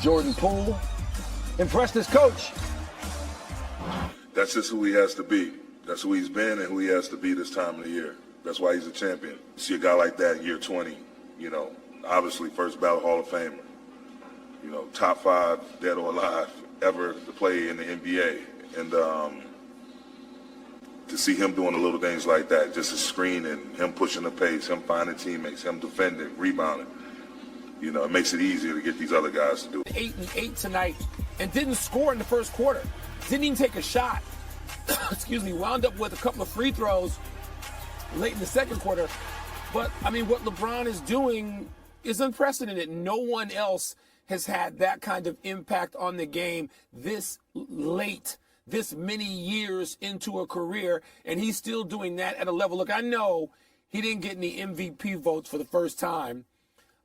Jordan Poole impressed his coach. That's just who he has to be. That's who he's been and who he has to be this time of the year. That's why he's a champion. You see a guy like that in year 20, obviously first ballot Hall of Famer, top 5 dead or alive ever to play in the NBA. And to see him doing the little things like that, just his screening, him pushing the pace, him finding teammates, him defending, rebounding, it makes it easier to get these other guys to do it. 8 and 8 tonight and didn't score in the first quarter. Didn't even take a shot. Excuse me, wound up with a couple of free throws late in the second quarter. But, what LeBron is doing is unprecedented. No one else has had that kind of impact on the game this late, this many years into a career, and he's still doing that at a level. Look, I know he didn't get any MVP votes for the first time,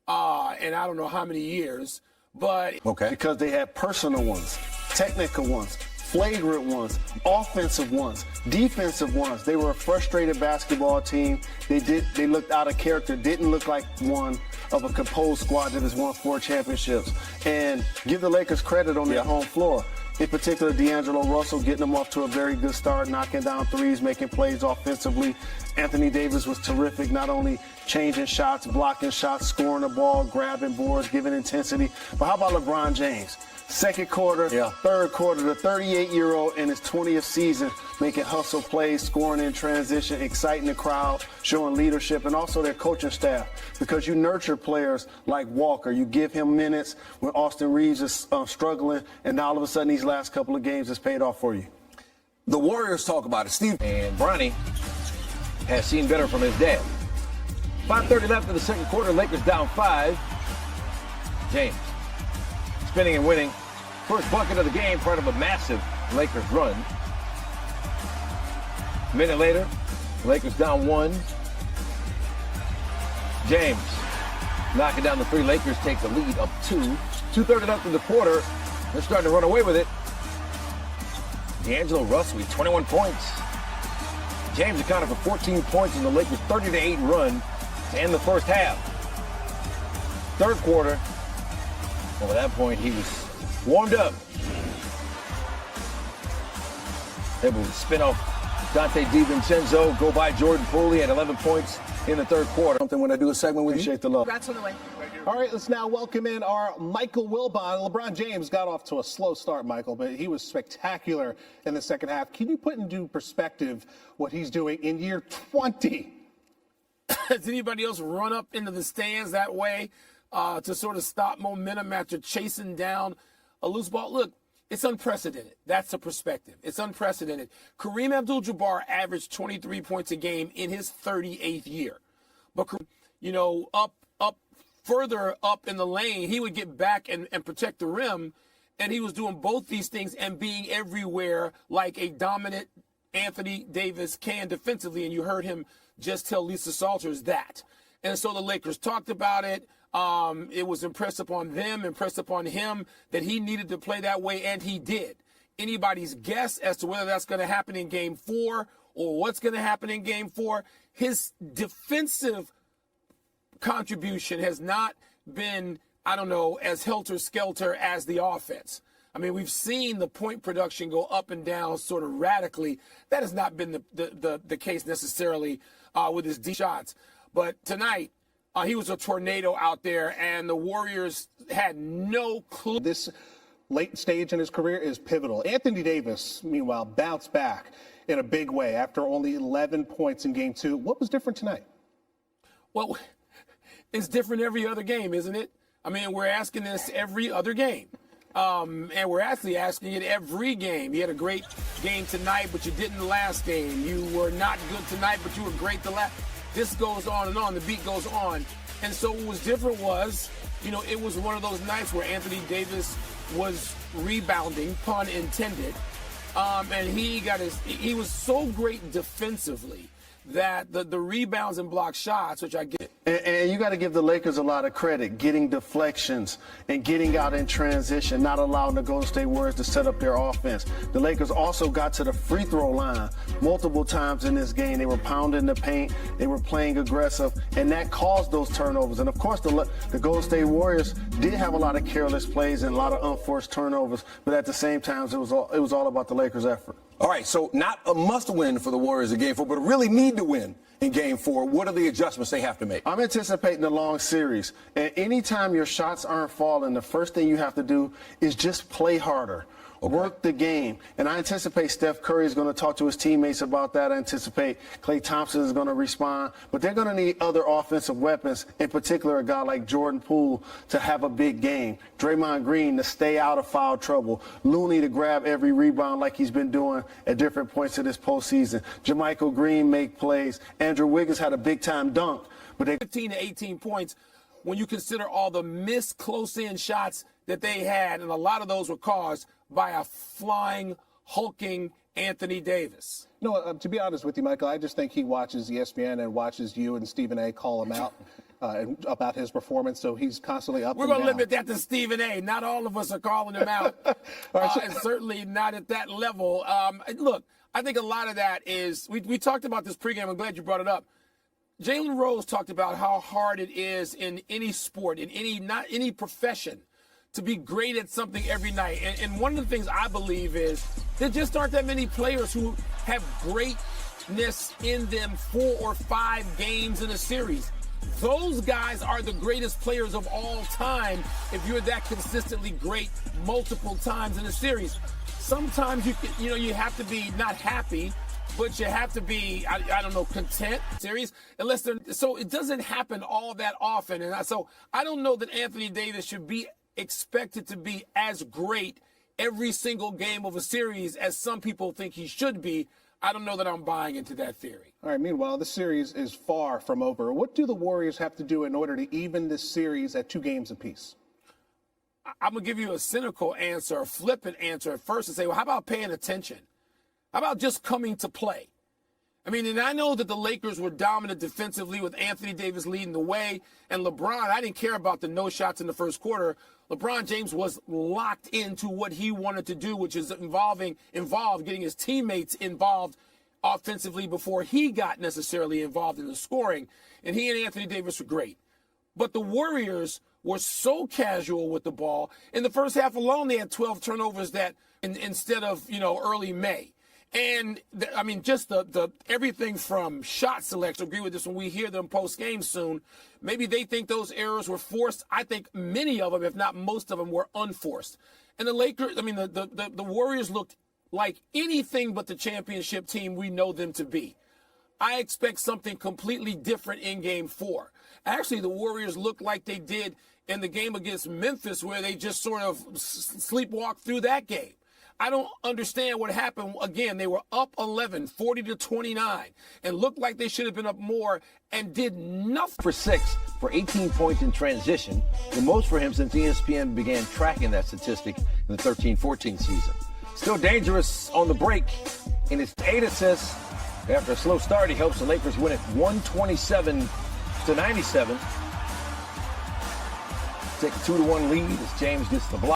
and I don't know how many years, but... Okay. Because they had personal ones, technical ones, flagrant ones, offensive ones, defensive ones. They were a frustrated basketball team. They looked out of character, didn't look like one of a composed squad that has won 4 championships. And give the Lakers credit on their home floor. In particular, D'Angelo Russell getting them off to a very good start, knocking down threes, making plays offensively. Anthony Davis was terrific, not only changing shots, blocking shots, scoring the ball, grabbing boards, giving intensity. But how about LeBron James? Second quarter, third quarter, the 38-year-old in his 20th season making hustle plays, scoring in transition, exciting the crowd, showing leadership, and also their coaching staff. Because you nurture players like Walker. You give him minutes when Austin Reeves is struggling, and now all of a sudden these last couple of games has paid off for you. The Warriors talk about it. Steve and Bronny has seen better from his dad. 5:30 left in the second quarter. Lakers down 5. James spinning and winning. First bucket of the game, part of a massive Lakers run. A minute later, Lakers down 1. James knocking down the 3. Lakers take the lead up 2. 2:30 left in the quarter. They're starting to run away with it. D'Angelo Russell with 21 points. James accounted for 14 points in the Lakers' 30-8 run to end the first half. Third quarter, well, at that point, he was warmed up. Able to spin off Dante DiVincenzo, go by Jordan Poole. He had 11 points in the third quarter. Something when I do a segment with you. Appreciate the love. Congrats on the win. All right, let's now welcome in our Michael Wilbon. LeBron James got off to a slow start, Michael, but he was spectacular in the second half. Can you put into perspective what he's doing in year 20? Has anybody else run up into the stands that way to sort of stop momentum after chasing down a loose ball? Look, it's unprecedented. That's the perspective. It's unprecedented. Kareem Abdul-Jabbar averaged 23 points a game in his 38th year. But, further up in the lane, he would get back and protect the rim. And he was doing both these things and being everywhere like a dominant Anthony Davis can defensively. And you heard him just tell Lisa Salters that. And so the Lakers talked about it. It was impressed upon them, impressed upon him that he needed to play that way, and he did. Anybody's guess as to whether that's going to happen in Game 4 or what's going to happen in Game 4, his defensive contribution has not been, as helter-skelter as the offense. We've seen the point production go up and down sort of radically. That has not been the case necessarily with his deep shots. But tonight, he was a tornado out there, and the Warriors had no clue. This late stage in his career is pivotal. Anthony Davis, meanwhile, bounced back in a big way after only 11 points in Game 2. What was different tonight? Well, it's different every other game, isn't it? We're asking this every other game. And we're actually asking it every game. You had a great game tonight, but you didn't the last game. You were not good tonight, but you were great the last. This goes on and on. The beat goes on. And so what was different was, it was one of those nights where Anthony Davis was rebounding, pun intended. And he was so great defensively that the rebounds and block shots, which I get, And you got to give the Lakers a lot of credit, getting deflections and getting out in transition, not allowing the Golden State Warriors to set up their offense. The Lakers also got to the free throw line multiple times in this game. They were pounding the paint, they were playing aggressive, and that caused those turnovers. And of course, the Golden State Warriors did have a lot of careless plays and a lot of unforced turnovers, but at the same time, it was all about the Lakers' effort. All right, so not a must-win for the Warriors in Game 4, but really need to win in Game 4. What are the adjustments they have to make? I'm anticipating a long series. And anytime your shots aren't falling, the first thing you have to do is just play harder. Work the game. And I anticipate Steph Curry is going to talk to his teammates about that. I anticipate Klay Thompson is going to respond. But they're going to need other offensive weapons, in particular a guy like Jordan Poole to have a big game. Draymond Green to stay out of foul trouble. Looney to grab every rebound like he's been doing at different points of this postseason. JaMychal Green make plays. Andrew Wiggins had a big-time dunk. But 15 to 18 points when you consider all the missed close-in shots that they had, and a lot of those were caused by a flying, hulking Anthony Davis. No, to be honest with you, Michael, I just think he watches ESPN and watches you and Stephen A. call him out about his performance, so he's constantly up We're and going to down. limit that to Stephen A. Not all of us are calling him out, and certainly not at that level. Look, I think a lot of that is, we talked about this pregame. I'm glad you brought it up. Jalen Rose talked about how hard it is in any sport, in any profession, to be great at something every night. And one of the things I believe is there just aren't that many players who have greatness in them 4 or 5 games in a series. Those guys are the greatest players of all time if you're that consistently great multiple times in a series. Sometimes you have to be not happy, but you have to be, I don't know, content series, unless they're, so it doesn't happen all that often. And so I don't know that Anthony Davis should be expected to be as great every single game of a series as some people think he should be. I don't know that I'm buying into that theory. All right, meanwhile, the series is far from over. What do the Warriors have to do in order to even this series at 2 games apiece? I'm going to give you a cynical answer, a flippant answer at first and say, well, how about paying attention? How about just coming to play? I mean, and I know that the Lakers were dominant defensively with Anthony Davis leading the way. And LeBron, I didn't care about the no shots in the first quarter. LeBron James was locked into what he wanted to do, which is involved getting his teammates involved offensively before he got necessarily involved in the scoring. And he and Anthony Davis were great. But the Warriors were so casual with the ball. In the first half alone, they had 12 turnovers instead of, early May. And just the everything from shot selection. Agree with this when we hear them post game soon. Maybe they think those errors were forced. I think many of them, if not most of them, were unforced. And the Lakers, the Warriors looked like anything but the championship team we know them to be. I expect something completely different in Game 4. Actually, the Warriors looked like they did in the game against Memphis, where they just sort of sleepwalked through that game. I don't understand what happened. Again, they were up 11, 40-29, and looked like they should have been up more and did nothing. For 6 for 18 points in transition, the most for him since ESPN began tracking that statistic in the 13-14 season. Still dangerous on the break in his 8 assists. After a slow start, he helps the Lakers win it 127-97. Take a 2-1 lead as James gets the block.